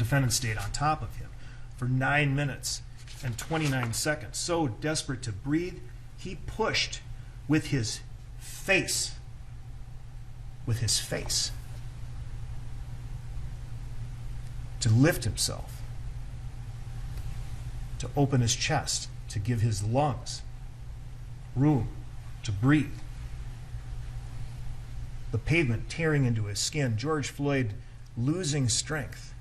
defendant stayed on top of him for 9 minutes and 29 seconds. So desperate to breathe, he pushed with his face. With his face. To lift himself. To open his chest. To give his lungs room to breathe. The pavement tearing into his skin. George Floyd losing strength.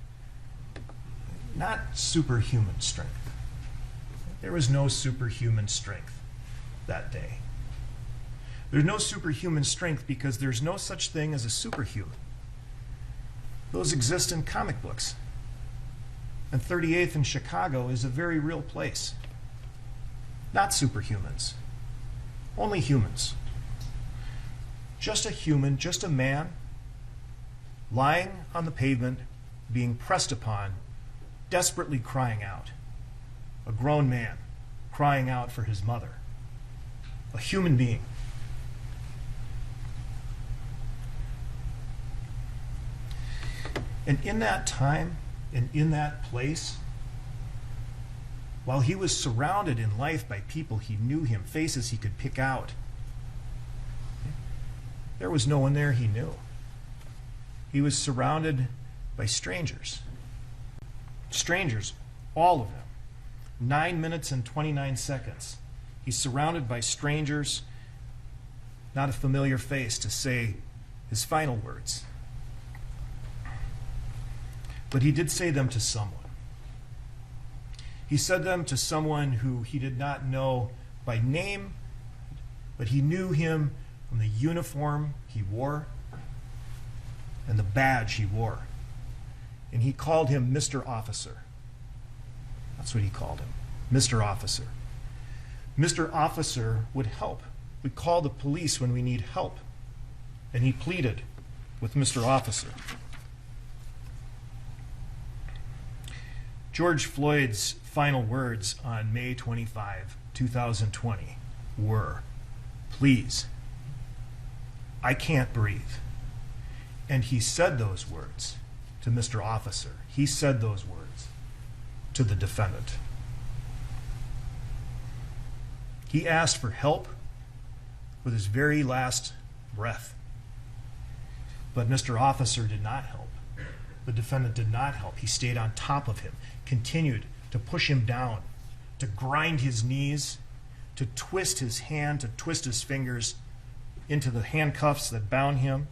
Not superhuman strength. There was no superhuman strength that day. There's no superhuman strength because there's no such thing as a superhuman. Those exist in comic books. And 38th in Chicago is a very real place. Not superhumans. Only humans. Just a human, just a man, lying on the pavement, being pressed upon, desperately crying out. A grown man crying out for his mother. A human being. And in that time, and in that place, while he was surrounded in life by people he knew him, faces he could pick out, there was no one there he knew. He was surrounded by strangers. Strangers, all of them. 9 minutes and 29 seconds. He's surrounded by strangers, not a familiar face to say his final words. But he did say them to someone. He said them to someone who he did not know by name, but he knew him from the uniform he wore and the badge he wore. And he called him Mr. Officer. That's what he called him, Mr. Officer. Mr. Officer would help. We call the police when we need help. And he pleaded with Mr. Officer. George Floyd's final words on May 25, 2020 were, "Please, I can't breathe." And he said those words to Mr. Officer. He said those words to the defendant. He asked for help with his very last breath. But Mr. Officer did not help. The defendant did not help. He stayed on top of him, continued to push him down, to grind his knees, to twist his hand, to twist his fingers into the handcuffs that bound him,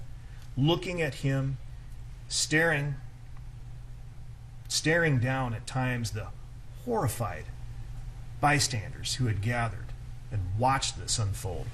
looking at him, staring down at times the horrified bystanders who had gathered and watched this unfold.